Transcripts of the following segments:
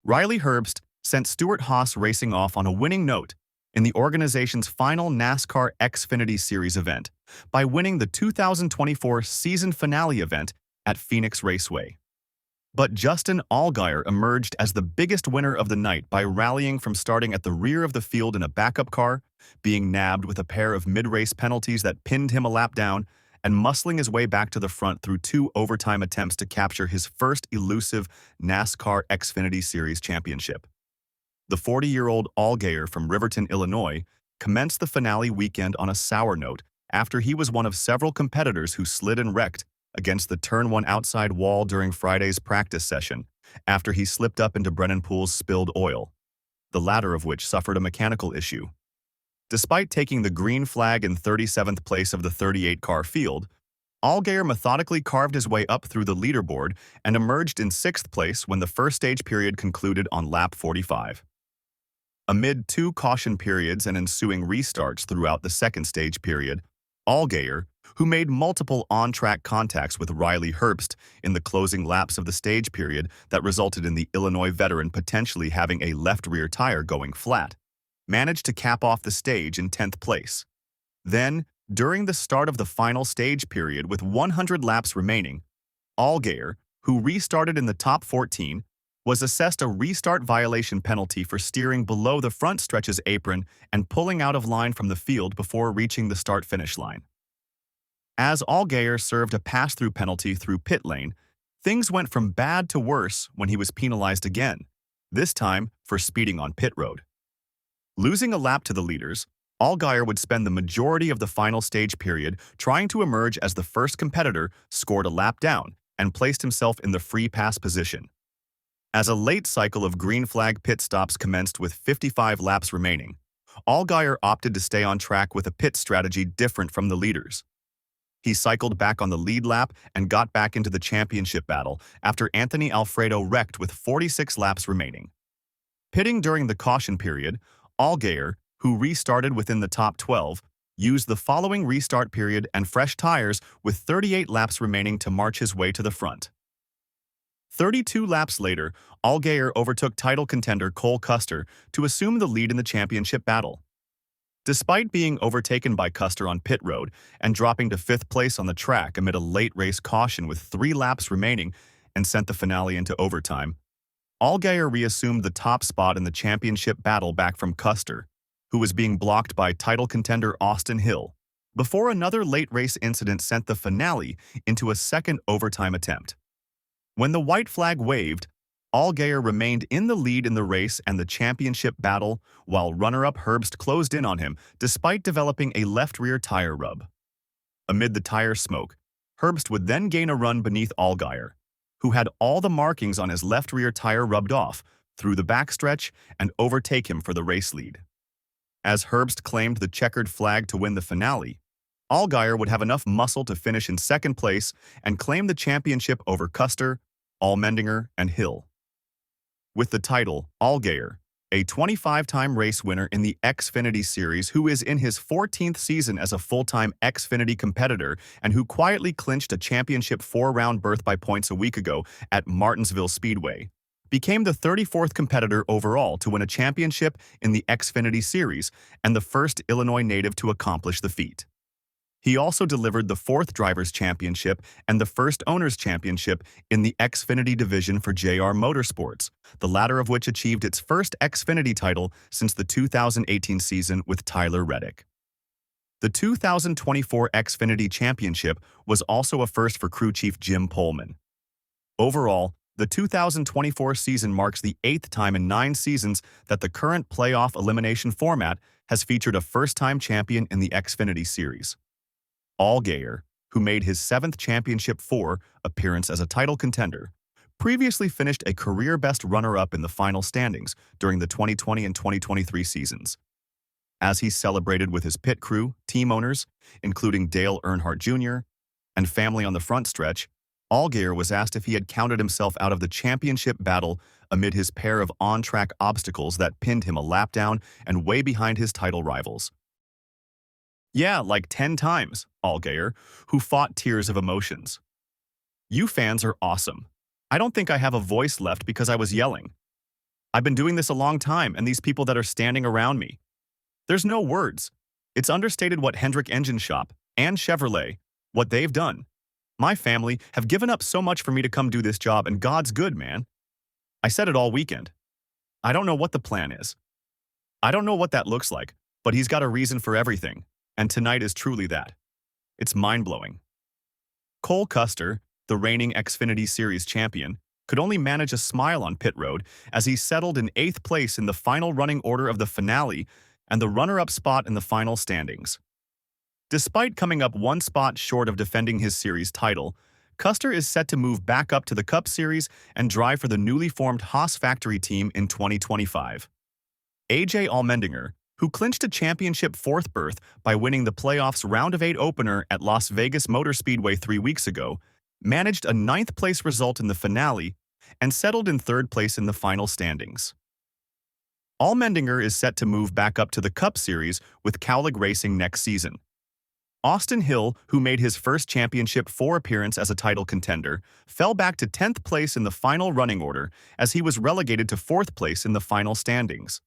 Riley Herbst sent Stewart Haas Racing off on a winning note in the organization's final NASCAR Xfinity Series event by winning the 2024 season finale event at Phoenixx Raceway. But Justin Allgaier emerged as the biggest winner of the night by rallying from starting at the rear of the field in a backup car, being nabbed with a pair of mid-race penalties that pinned him a lap down, and muscling his way back to the front through 2 overtime attempts to capture his first elusive NASCAR Xfinity Series championship. The 40-year-old Allgaier from Riverton, Illinois, commenced the finale weekend on a sour note after he was one of several competitors who slid and wrecked against the Turn 1 outside wall during Friday's practice session after he slipped up into Brennan Poole's spilled oil, the latter of which suffered a mechanical issue. Despite taking the green flag in 37th place of the 38-car field, Allgaier methodically carved his way up through the leaderboard and emerged in 6th place when the first stage period concluded on lap 45. Amid 2 caution periods and ensuing restarts throughout the second stage period, Allgaier, who made multiple on-track contacts with Riley Herbst in the closing laps of the stage period that resulted in the Illinois veteran potentially having a left rear tire going flat, managed to cap off the stage in 10th place. Then, during the start of the final stage period with 100 laps remaining, Allgaier, who restarted in the top 14, was assessed a restart violation penalty for steering below the front stretch's apron and pulling out of line from the field before reaching the start-finish line. As Allgaier served a pass-through penalty through pit lane, things went from bad to worse when he was penalized again, this time for speeding on pit road. Losing a lap to the leaders, Allgaier would spend the majority of the final stage period trying to emerge as the first competitor, scored a lap down, and placed himself in the free pass position. As a late cycle of green flag pit stops commenced with 55 laps remaining, Allgaier opted to stay on track with a pit strategy different from the leaders. He cycled back on the lead lap and got back into the championship battle after Anthony Alfredo wrecked with 46 laps remaining. Pitting during the caution period, Allgaier, who restarted within the top 12, used the following restart period and fresh tires with 38 laps remaining to march his way to the front. 32 laps later, Allgaier overtook title contender Cole Custer to assume the lead in the championship battle. Despite being overtaken by Custer on pit road and dropping to 5th place on the track amid a late race caution with 3 laps remaining and sent the finale into overtime, Allgaier reassumed the top spot in the championship battle back from Custer, who was being blocked by title contender Austin Hill, before another late race incident sent the finale into a second overtime attempt. When the white flag waved, Allgaier remained in the lead in the race and the championship battle, while runner-up Herbst closed in on him despite developing a left rear tire rub. Amid the tire smoke, Herbst would then gain a run beneath Allgaier, who had all the markings on his left rear tire rubbed off, through the backstretch and overtake him for the race lead. As Herbst claimed the checkered flag to win the finale, Allgaier would have enough muscle to finish in 2nd place and claim the championship over Custer, Allmendinger, and Hill. With the title, Allgaier, a 25-time race winner in the Xfinity Series who is in his 14th season as a full-time Xfinity competitor and who quietly clinched a championship 4-round berth by points a week ago at Martinsville Speedway, became the 34th competitor overall to win a championship in the Xfinity Series and the first Illinois native to accomplish the feat. He also delivered the 4th Drivers' Championship and the first Owners' Championship in the Xfinity division for JR Motorsports, the latter of which achieved its first Xfinity title since the 2018 season with Tyler Reddick. The 2024 Xfinity Championship was also a first for crew chief Jim Pullman. Overall, the 2024 season marks the 8th time in 9 seasons that the current playoff elimination format has featured a first-time champion in the Xfinity Series. Allgaier, who made his 7th Championship 4 appearance as a title contender, previously finished a career-best runner-up in the final standings during the 2020 and 2023 seasons. As he celebrated with his pit crew, team owners, including Dale Earnhardt Jr., and family on the front stretch, Allgaier was asked if he had counted himself out of the championship battle amid his pair of on-track obstacles that pinned him a lap down and way behind his title rivals. "Yeah, like 10 times, Allgaier, who fought tears of emotions. "You fans are awesome. I don't think I have a voice left because I was yelling. I've been doing this a long time, and these people that are standing around me. There's no words. It's understated what Hendrick Engine Shop and Chevrolet, what they've done. My family have given up so much for me to come do this job, and God's good, man. I said it all weekend. I don't know what the plan is. I don't know what that looks like, but he's got a reason for everything, and tonight is truly that. It's mind-blowing. Cole Custer, the reigning Xfinity Series champion, could only manage a smile on pit road as he settled in 8th place in the final running order of the finale and the runner-up spot in the final standings. Despite coming up one spot short of defending his series title, Custer is set to move back up to the Cup Series and drive for the newly formed Haas factory team in 2025. AJ Allmendinger, who clinched a championship 4th berth by winning the playoffs round of 8 opener at Las Vegas Motor Speedway 3 weeks ago, managed a 9th place result in the finale and settled in 3rd place in the final standings. Allmendinger is set to move back up to the Cup Series with Cowlig Racing next season. Austin Hill, who made his first Championship 4 appearance as a title contender, fell back to 10th place in the final running order as he was relegated to 4th place in the final standings.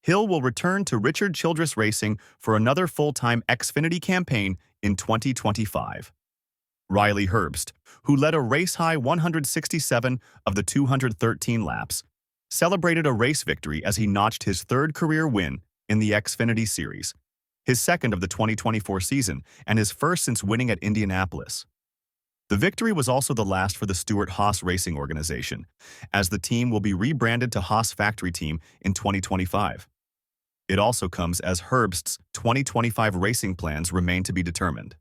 Hill will return to Richard Childress Racing for another full-time Xfinity campaign in 2025. Riley Herbst, who led a race-high 167 of the 213 laps, celebrated a race victory as he notched his 3rd career win in the Xfinity Series, his 2nd of the 2024 season, and his 1st since winning at Indianapolis. The victory was also the last for the Stewart-Haas Racing organization, as the team will be rebranded to Haas Factory Team in 2025. It also comes as Herbst's 2025 racing plans remain to be determined.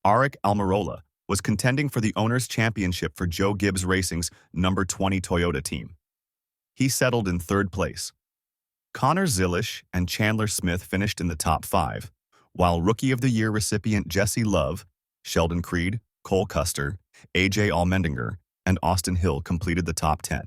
Aric Almirola was contending for the Owners' Championship for Joe Gibbs Racing's number 20 Toyota team. He settled in 3rd place. Connor Zilisch and Chandler Smith finished in the top 5, while Rookie of the Year recipient Jesse Love, Sheldon Creed, Cole Custer, AJ Allmendinger, and Austin Hill completed the top 10.